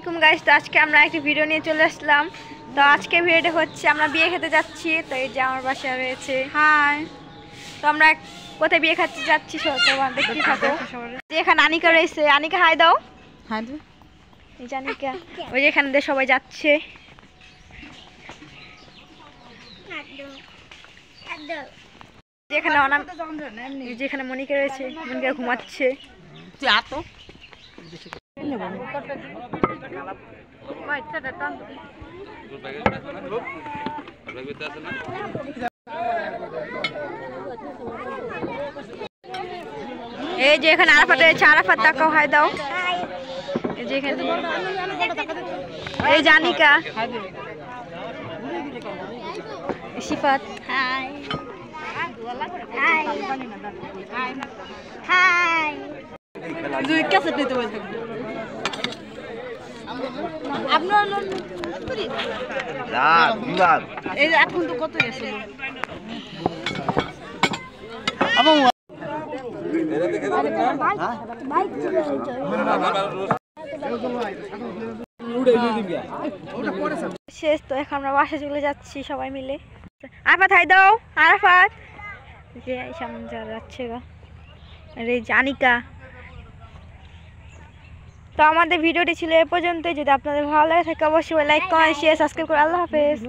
আসসালামাইকুম গাইস। তো আজকে আমরা একটা ভিডিও নিয়ে চলে আসলাম। তো আজকে ভিডিওটা হচ্ছে আমরা বিয়ে খেতে যাচ্ছি। তো এই যে আমার বাসায় রয়েছে। হাই। তো আমরা কোথায় বিয়ে খেতে যাচ্ছি সবাই দেখতে থাকো। এখানে আনিকা রয়েছে। আনিকা হাই দাও। হাই। এই যে আনিকা, ওই যে এখানে সবাই যাচ্ছে। যেখানে যেখানে মনিকা রয়েছে, মনিকা ঘুমাচ্ছে। এই যে এখানে আরাফাত রয়েছে। আরাফাত তাকাও, হাই দাও। এই যে এখানে এই জানিকা, সিফাত, হাই হাই হাই। দুই ক্যাসেট নিতে বলতে আপনার এই এখন তো কত গেছে শেষ। তো এখন আমরা বাসা চলে যাচ্ছি সবাই মিলে। আরাফাত হাই দাও। আরাফাত যে সামনে যাচ্ছে গা, এই জানিকা। তো আমাদের ভিডিওটি ছিল এ পর্যন্ত। যদি আপনাদের ভালো লাগে থাকে অবশ্যই লাইক কমেন্ট শেয়ার সাবস্ক্রাইব করে। আল্লাহ হাফেজ।